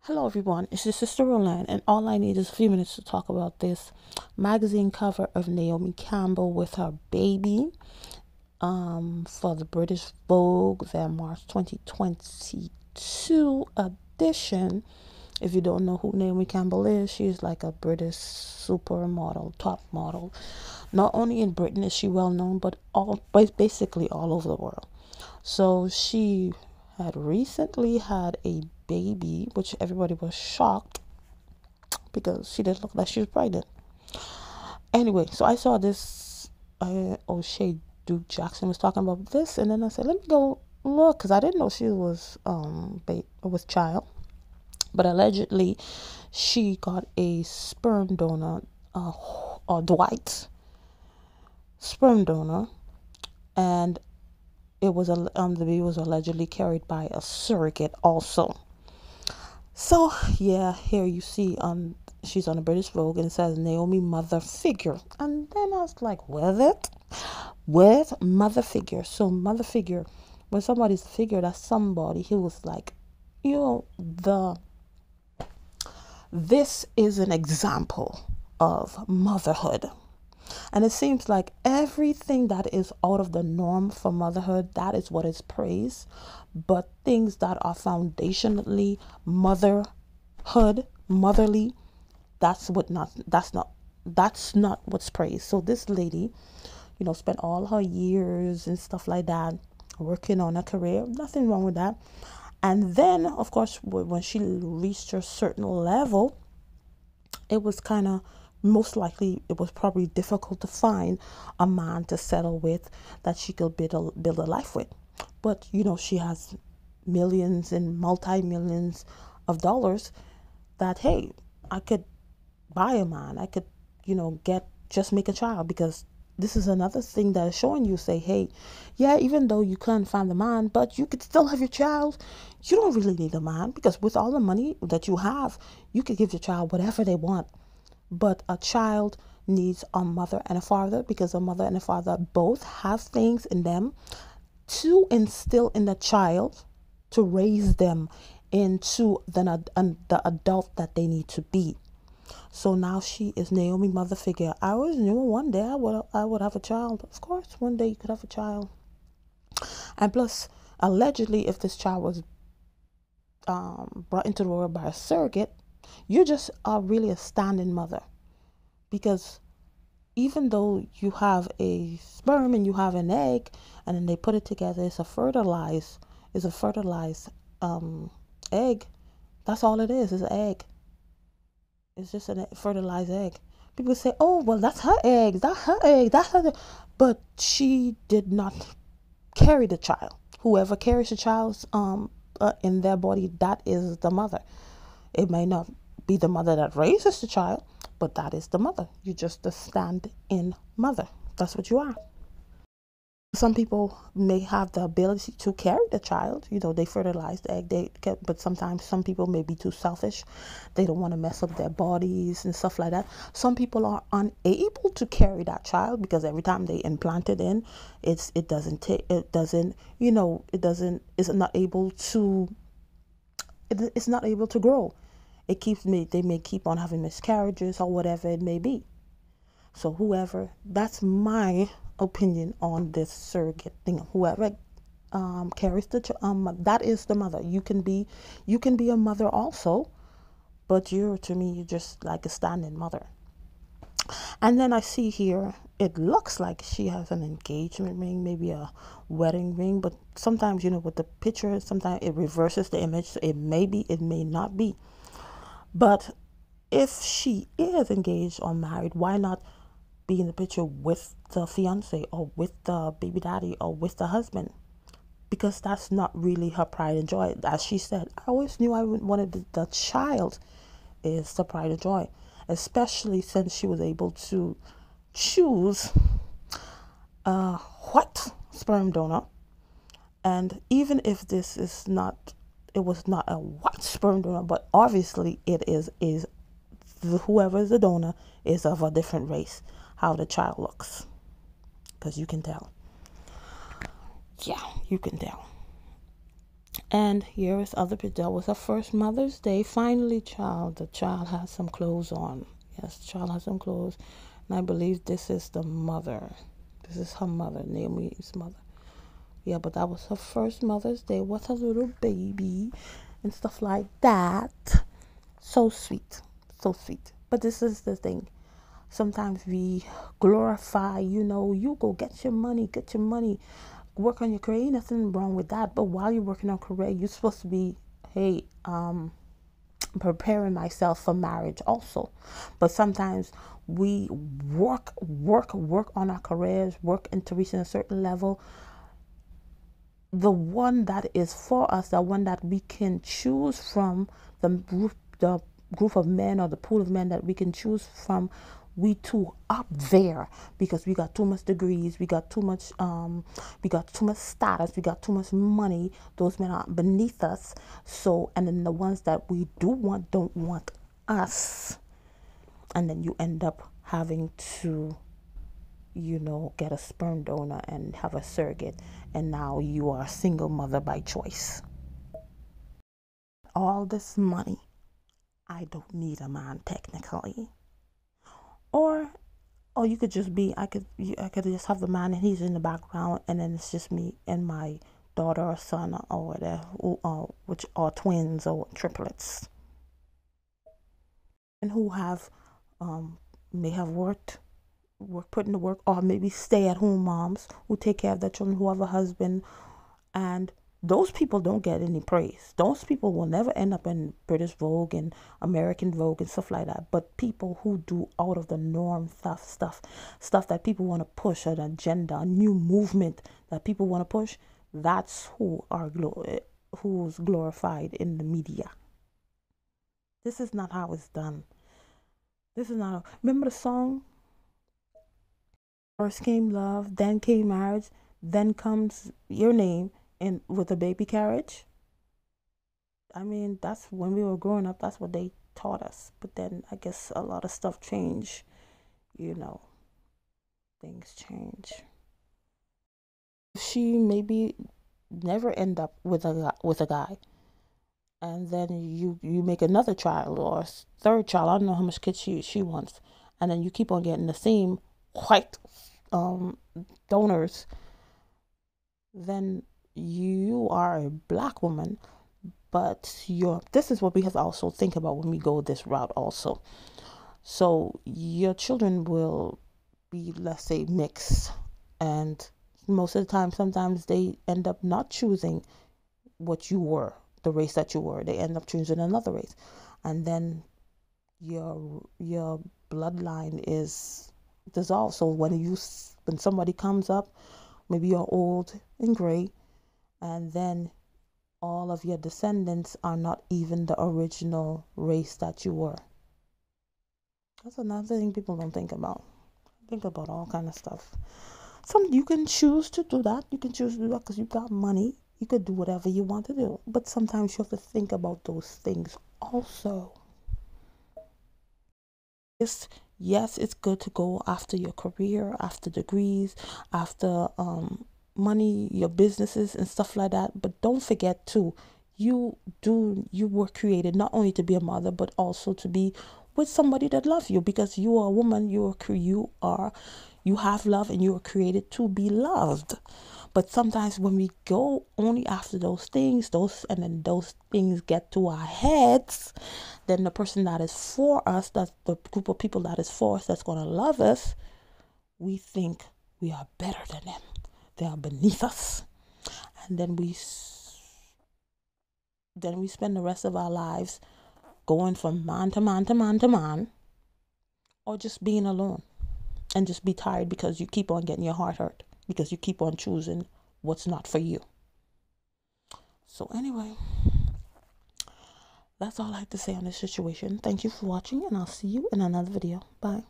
Hello everyone, it's your sister Roland, and all I need is a few minutes to talk about this magazine cover of Naomi Campbell with her baby for the British Vogue, their March 2022 edition. If you don't know who Naomi Campbell is, she's like a British supermodel, top model. Not only in Britain is she well known, but basically all over the world. So she had recently had a baby, which everybody was shocked because she didn't look like she was pregnant. Anyway, so I saw this. O'Shea Duke Jackson was talking about this, and then I said, "Let me go look," because I didn't know she was was child. But allegedly, she got a sperm donor, or Dwight sperm donor, and the baby was allegedly carried by a surrogate also. So yeah, here you see she's on a British Vogue and it says Naomi mother figure. And then I was like, with mother figure. So mother figure, when somebody's figure, that's somebody who was like, this is an example of motherhood. And it seems like everything that is out of the norm for motherhood, that is what is praised. But things that are foundationally motherly, that's not what's praised. So this lady, spent all her years and stuff like that working on a career. Nothing wrong with that. And then, of course, when she reached a certain level, it was kind of most likely it was probably difficult to find a man to settle with that she could build a life with. But she has millions and multi-millions of dollars that, hey, I could buy a man. I could make a child, because this is another thing that is showing you, say, hey, yeah, even though you couldn't find the man, but you could still have your child. You don't really need a man, because with all the money that you have, you could give your child whatever they want. But a child needs a mother and a father, because a mother and a father both have things in them to instill in the child to raise them into the adult that they need to be. So now she is Naomi mother figure. I always knew one day I would have a child. Of course, one day you could have a child. And plus, allegedly, if this child was brought into the world by a surrogate, you just are really a standing mother. Because even though you have a sperm and you have an egg, and then they put it together, it's a fertilized egg. That's all it is an egg. It's just a fertilized egg. People say, "Oh, well, that's her egg. That's her egg. That's her." But she did not carry the child. Whoever carries the child in their body, that is the mother. It may not be the mother that raises the child, but that is the mother. You're just a stand-in mother. That's what you are. Some people may have the ability to carry the child. They fertilize the egg. But sometimes some people may be too selfish. They don't want to mess up their bodies and stuff like that. Some people are unable to carry that child because every time they implant it in, it's not able to grow. They may keep on having miscarriages or whatever it may be. So that's my opinion on this surrogate thing. Whoever carries that is the mother. You can be a mother also, but you're just like a standing mother. And then I see here, it looks like she has an engagement ring, maybe a wedding ring, but sometimes, with the picture, sometimes it reverses the image. So it may be, it may not be. But if she is engaged or married, why not be in the picture with the fiance or with the baby daddy or with the husband? Because that's not really her pride and joy. As she said, I always knew I wanted the child is the pride and joy, especially since she was able to choose a white sperm donor. And even if it was not a white sperm donor, but obviously it is whoever is the donor is of a different race, how the child looks, because you can tell. Yeah, you can tell. And here is other picture. That was her first Mother's Day. Finally, the child has some clothes on. Yes, the child has some clothes. And I believe this is the mother. This is her mother, Naomi's mother. Yeah, but that was her first Mother's Day with her little baby and stuff like that. So sweet. So sweet. But this is the thing. Sometimes we glorify, you go get your money, work on your career. Ain't nothing wrong with that. But while you're working on career, you're supposed to be, hey, preparing myself for marriage also. But sometimes we work on our careers, work into reaching a certain level. The one that is for us, the one that we can choose from, the group of men or the pool of men that we can choose from, we too up there because we got too much degrees, we got too much status, we got too much money. Those men are beneath us. So, and then the ones that we do want don't want us, and then you end up having to get a sperm donor and have a surrogate, and now you are a single mother by choice. All this money, I don't need a man technically. Or you could just be, I could just have the man and he's in the background, and then it's just me and my daughter or son or whatever, which are twins or triplets, and who have may have put in the work, or maybe stay at home moms who take care of their children, who have a husband. And those people don't get any praise. Those people will never end up in British Vogue and American Vogue and stuff like that. But people who do out of the norm stuff that people want to push, an agenda, a new movement that people want to push, that's who's glorified in the media. This is not how it's done. This is not. Remember the song? First came love, then came marriage, then comes your name, and with a baby carriage. I mean, that's when we were growing up, that's what they taught us. But then I guess a lot of stuff changed, things change. She maybe never end up with a guy, and then you make another child or a third child. I don't know how much kids she wants, and then you keep on getting the same white donors. Then you are a black woman, but this is what we have to also think about when we go this route also. So your children will be, let's say, mixed, and most of the time, sometimes they end up not choosing what you were, the race that you were. They end up choosing another race, and then your bloodline is dissolved. So when somebody comes up, maybe you're old and gray, and then all of your descendants are not even the original race that you were. That's another thing people don't think about. Think about all kind of stuff. You can choose to do that. You can choose to do that because you got money. You could do whatever you want to do. But sometimes you have to think about those things also. Yes, it's good to go after your career, after degrees, after money, your businesses and stuff like that. But don't forget too, you were created not only to be a mother, but also to be with somebody that loves you, because you are a woman. You have love, and you were created to be loved. But sometimes when we go only after those things, and then those things get to our heads, then the person that is for us, that's the group of people that is for us, that's going to love us, we think we are better than them. They are beneath us. And then we spend the rest of our lives going from man to man to man to man, or just being alone and just be tired because you keep on getting your heart hurt, because you keep on choosing what's not for you. So anyway, that's all I have to say on this situation. Thank you for watching, and I'll see you in another video. Bye.